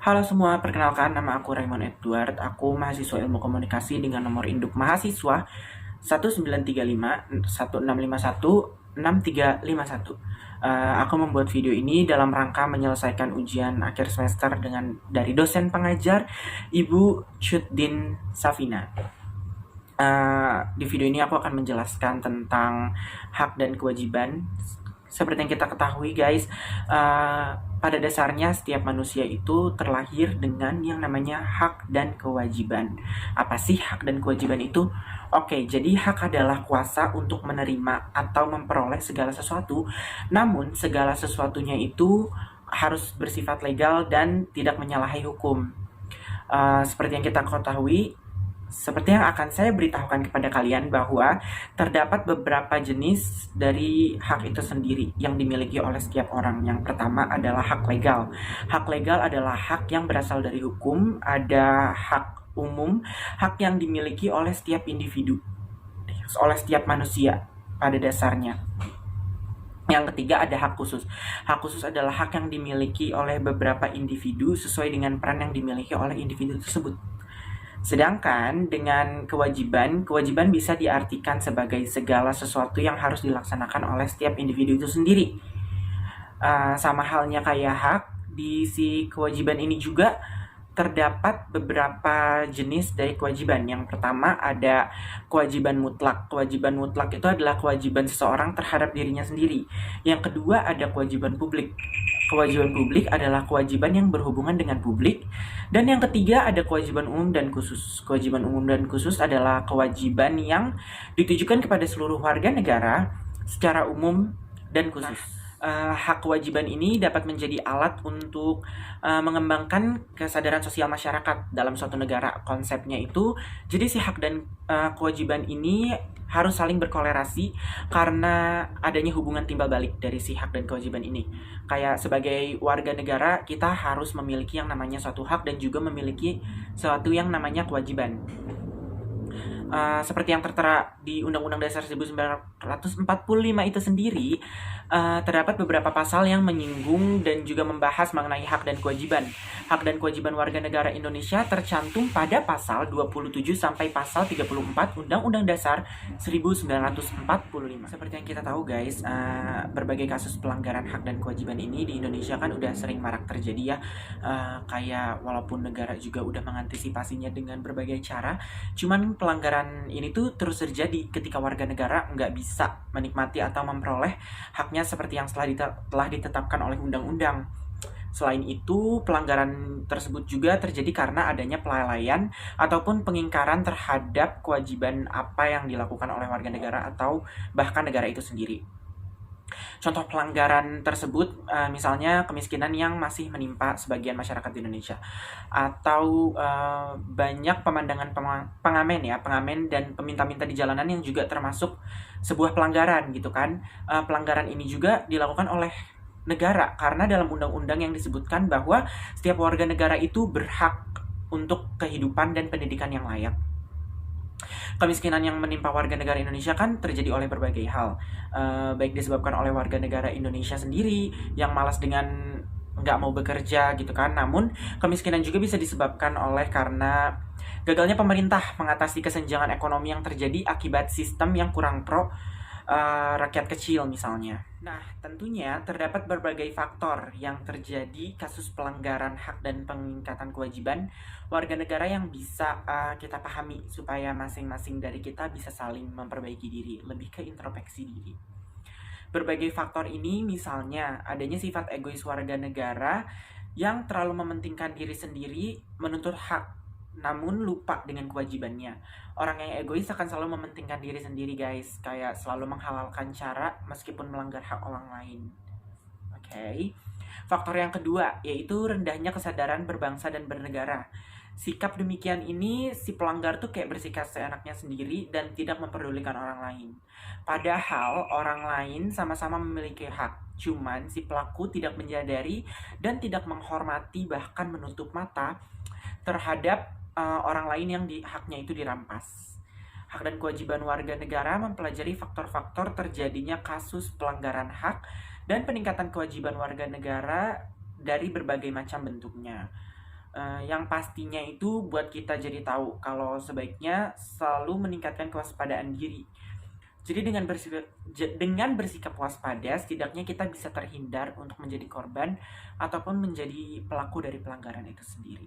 Halo semua, perkenalkan nama aku Raymond Edward. Aku mahasiswa ilmu komunikasi dengan nomor induk mahasiswa 1935 1651 6351. Aku membuat video ini dalam rangka menyelesaikan ujian akhir semester dengan dari dosen pengajar Ibu Chutdin Safina. Di video ini aku akan menjelaskan tentang hak dan kewajiban. Seperti yang kita ketahui guys, pada dasarnya setiap manusia itu terlahir dengan yang namanya hak dan kewajiban. Apa sih hak dan kewajiban itu? Oke, jadi hak adalah kuasa untuk menerima atau memperoleh segala sesuatu. Namun segala sesuatunya itu harus bersifat legal dan tidak menyalahi hukum. Seperti yang kita ketahui, seperti yang akan saya beritahukan kepada kalian bahwa terdapat beberapa jenis dari hak itu sendiri yang dimiliki oleh setiap orang. Yang pertama adalah hak legal. Hak legal adalah hak yang berasal dari hukum, ada hak umum, hak yang dimiliki oleh setiap individu, oleh setiap manusia pada dasarnya. Yang ketiga ada hak khusus. Hak khusus adalah hak yang dimiliki oleh beberapa individu sesuai dengan peran yang dimiliki oleh individu tersebut. Sedangkan dengan kewajiban, kewajiban bisa diartikan sebagai segala sesuatu yang harus dilaksanakan oleh setiap individu itu sendiri. Sama halnya kayak hak, di si kewajiban ini juga terdapat beberapa jenis dari kewajiban. Yang pertama ada kewajiban mutlak. Kewajiban mutlak itu adalah kewajiban seseorang terhadap dirinya sendiri. Yang kedua ada kewajiban publik. Kewajiban publik adalah kewajiban yang berhubungan dengan publik. Dan yang ketiga ada kewajiban umum dan khusus. Kewajiban umum dan khusus adalah kewajiban yang ditujukan kepada seluruh warga negara secara umum dan khusus. Hak kewajiban ini dapat menjadi alat untuk mengembangkan kesadaran sosial masyarakat dalam suatu negara. Konsepnya itu, jadi si hak dan kewajiban ini harus saling berkolerasi karena adanya hubungan timbal balik dari si hak dan kewajiban ini. Kayak sebagai warga negara, kita harus memiliki yang namanya suatu hak dan juga memiliki suatu yang namanya kewajiban. Seperti yang tertera di Undang-Undang Dasar 1945 itu sendiri, terdapat beberapa pasal yang menyinggung dan juga membahas mengenai hak dan kewajiban. Hak dan kewajiban warga negara Indonesia tercantum pada pasal 27 sampai pasal 34 Undang-Undang Dasar 1945. Seperti yang kita tahu guys, berbagai kasus pelanggaran hak dan kewajiban ini di Indonesia kan udah sering marak terjadi ya. Kayak walaupun negara juga udah mengantisipasinya dengan berbagai cara, cuman pelanggaran ini tuh terus terjadi ketika warga negara nggak bisa menikmati atau memperoleh haknya seperti yang telah ditetapkan oleh undang-undang. Selain itu, pelanggaran tersebut juga terjadi karena adanya pelalaian ataupun pengingkaran terhadap kewajiban apa yang dilakukan oleh warga negara atau bahkan negara itu sendiri. Contoh pelanggaran tersebut misalnya kemiskinan yang masih menimpa sebagian masyarakat di Indonesia, atau banyak pemandangan pengamen dan peminta-minta di jalanan yang juga termasuk sebuah pelanggaran gitu kan. Pelanggaran ini juga dilakukan oleh negara karena dalam undang-undang yang disebutkan bahwa setiap warga negara itu berhak untuk kehidupan dan pendidikan yang layak. Kemiskinan yang menimpa warga negara Indonesia kan terjadi oleh berbagai hal, baik disebabkan oleh warga negara Indonesia sendiri yang malas dengan nggak mau bekerja gitu kan. Namun kemiskinan juga bisa disebabkan oleh karena gagalnya pemerintah mengatasi kesenjangan ekonomi yang terjadi akibat sistem yang kurang pro rakyat kecil misalnya. Nah, tentunya terdapat berbagai faktor yang terjadi kasus pelanggaran hak dan pengingkatan kewajiban warga negara yang bisa kita pahami supaya masing-masing dari kita bisa saling memperbaiki diri, lebih ke introspeksi diri. Berbagai faktor ini misalnya adanya sifat egois warga negara yang terlalu mementingkan diri sendiri, menuntut hak namun lupa dengan kewajibannya. Orang yang egois akan selalu mementingkan diri sendiri guys, kayak selalu menghalalkan cara meskipun melanggar hak orang lain. Oke. Faktor yang kedua yaitu rendahnya kesadaran berbangsa dan bernegara. Sikap demikian ini si pelanggar tuh kayak bersikap seenaknya sendiri dan tidak memperdulikan orang lain. Padahal orang lain sama-sama memiliki hak, cuman si pelaku tidak menyadari dan tidak menghormati bahkan menutup mata terhadap orang lain yang haknya itu dirampas. Hak dan kewajiban warga negara mempelajari faktor-faktor terjadinya kasus pelanggaran hak dan peningkatan kewajiban warga negara dari berbagai macam bentuknya. Yang pastinya itu buat kita jadi tahu kalau sebaiknya selalu meningkatkan kewaspadaan diri. Jadi dengan bersikap waspada, setidaknya kita bisa terhindar untuk menjadi korban ataupun menjadi pelaku dari pelanggaran itu sendiri.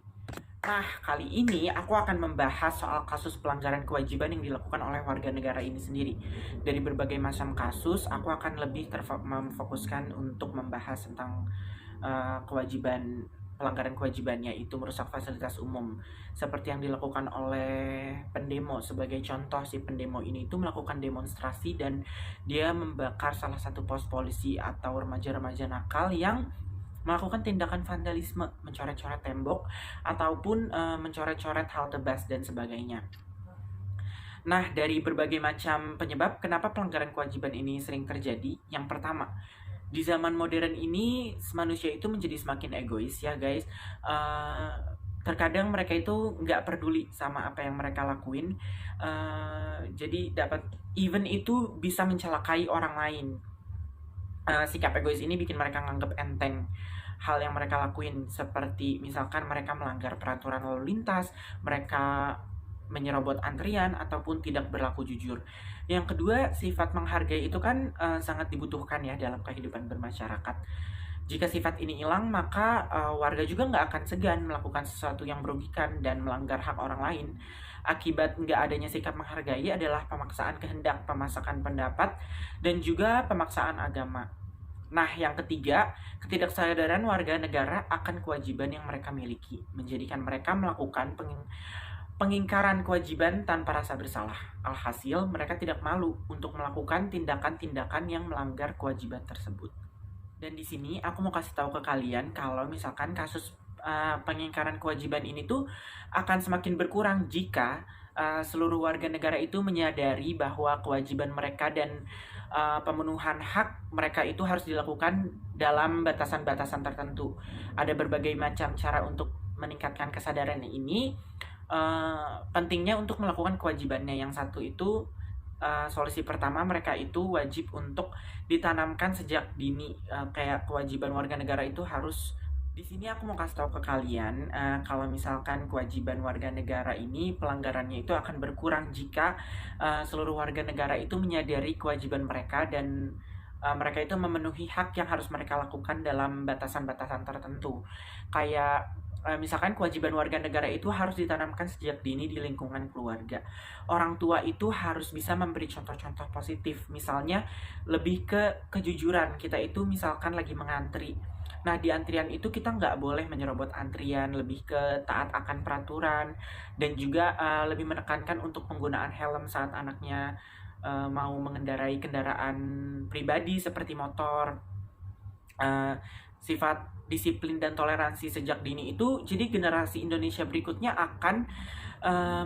Nah, kali ini aku akan membahas soal kasus pelanggaran kewajiban yang dilakukan oleh warga negara ini sendiri. Dari berbagai macam kasus, aku akan lebih memfokuskan untuk membahas tentang pelanggaran kewajibannya itu merusak fasilitas umum seperti yang dilakukan oleh pendemo. Sebagai contoh, si pendemo ini itu melakukan demonstrasi dan dia membakar salah satu pos polisi atau remaja-remaja nakal yang melakukan tindakan vandalisme, mencoret-coret tembok ataupun mencoret-coret halte bus dan sebagainya. Nah, dari berbagai macam penyebab kenapa pelanggaran kewajiban ini sering terjadi. Yang pertama, di zaman modern ini manusia itu menjadi semakin egois ya guys. Terkadang mereka itu nggak peduli sama apa yang mereka lakuin. Jadi dapat even itu bisa mencelakai orang lain. Sikap egois ini bikin mereka nganggap enteng hal yang mereka lakuin, seperti misalkan mereka melanggar peraturan lalu lintas, mereka menyerobot antrian ataupun tidak berlaku jujur. Yang kedua, sifat menghargai itu kan sangat dibutuhkan ya dalam kehidupan bermasyarakat. Jika sifat ini hilang, maka warga juga nggak akan segan melakukan sesuatu yang merugikan dan melanggar hak orang lain. Akibat nggak adanya sikap menghargai adalah pemaksaan kehendak, pemaksaan pendapat, dan juga pemaksaan agama. Nah, yang ketiga, ketidaksadaran warga negara akan kewajiban yang mereka miliki, menjadikan mereka melakukan pengingkaran kewajiban tanpa rasa bersalah. Alhasil, mereka tidak malu untuk melakukan tindakan-tindakan yang melanggar kewajiban tersebut. Dan di sini aku mau kasih tahu ke kalian kalau misalkan kasus pengingkaran kewajiban ini tuh akan semakin berkurang jika seluruh warga negara itu menyadari bahwa kewajiban mereka dan pemenuhan hak mereka itu harus dilakukan dalam batasan-batasan tertentu. Ada berbagai macam cara untuk meningkatkan kesadaran ini. Pentingnya untuk melakukan kewajibannya. Yang satu itu solusi pertama, mereka itu wajib untuk ditanamkan sejak dini. Kayak kewajiban warga negara itu harus. Di sini aku mau kasih tahu ke kalian kalau misalkan kewajiban warga negara ini pelanggarannya itu akan berkurang jika seluruh warga negara itu menyadari kewajiban mereka dan mereka itu memenuhi hak yang harus mereka lakukan dalam batasan-batasan tertentu. Kayak misalkan kewajiban warga negara itu harus ditanamkan sejak dini di lingkungan keluarga. Orang tua itu harus bisa memberi contoh-contoh positif. Misalnya lebih ke kejujuran. Kita itu misalkan lagi mengantri. Nah, di antrian itu kita nggak boleh menyerobot antrian, lebih ke taat akan peraturan, dan juga lebih menekankan untuk penggunaan helm saat anaknya mau mengendarai kendaraan pribadi seperti motor. Sifat disiplin dan toleransi sejak dini itu, jadi generasi Indonesia berikutnya akan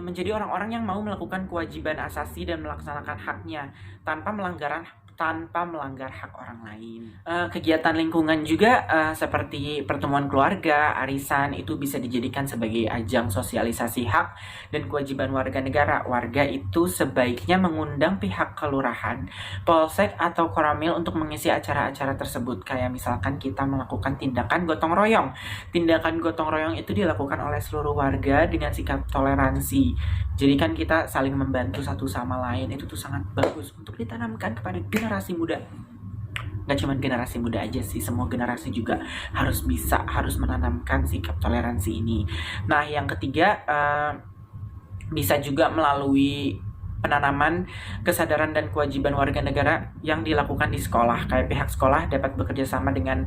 menjadi orang-orang yang mau melakukan kewajiban asasi dan melaksanakan haknya tanpa melanggar hak orang lain. Kegiatan lingkungan juga seperti pertemuan keluarga, arisan itu bisa dijadikan sebagai ajang sosialisasi hak dan kewajiban warga negara. Warga itu sebaiknya mengundang pihak kelurahan, polsek atau koramil untuk mengisi acara-acara tersebut. Kayak misalkan kita melakukan tindakan gotong royong. Tindakan gotong royong itu dilakukan oleh seluruh warga dengan sikap toleransi. Jadi kan kita saling membantu satu sama lain. Itu tuh sangat bagus untuk ditanamkan kepada generasi muda. Gak cuma generasi muda aja sih, semua generasi juga harus menanamkan sikap toleransi ini. Nah, yang ketiga bisa juga melalui penanaman kesadaran dan kewajiban warga negara yang dilakukan di sekolah. Kayak pihak sekolah dapat bekerja sama dengan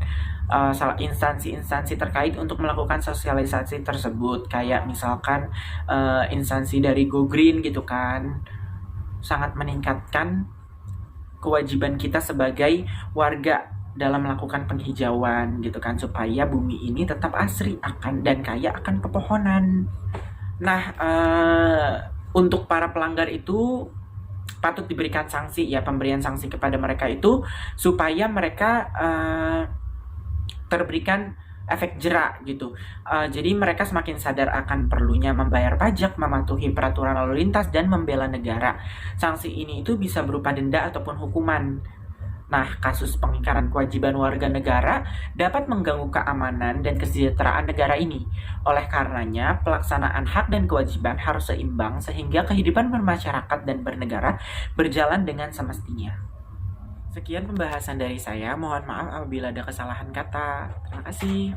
instansi-instansi terkait untuk melakukan sosialisasi tersebut. Kayak misalkan instansi dari Go Green gitu kan, sangat meningkatkan kewajiban kita sebagai warga dalam melakukan penghijauan gitu kan, supaya bumi ini tetap asri dan kaya akan pepohonan. Nah, untuk para pelanggar itu patut diberikan sanksi ya, pemberian sanksi kepada mereka itu supaya mereka terberikan efek jerak gitu. Jadi mereka semakin sadar akan perlunya membayar pajak, mematuhi peraturan lalu lintas, dan membela negara. Sanksi ini itu bisa berupa denda ataupun hukuman. Nah, kasus pengingkaran kewajiban warga negara dapat mengganggu keamanan dan kesejahteraan negara ini. Oleh karenanya, pelaksanaan hak dan kewajiban harus seimbang sehingga kehidupan bermasyarakat dan bernegara berjalan dengan semestinya. Sekian pembahasan dari saya. Mohon maaf apabila ada kesalahan kata. Terima kasih.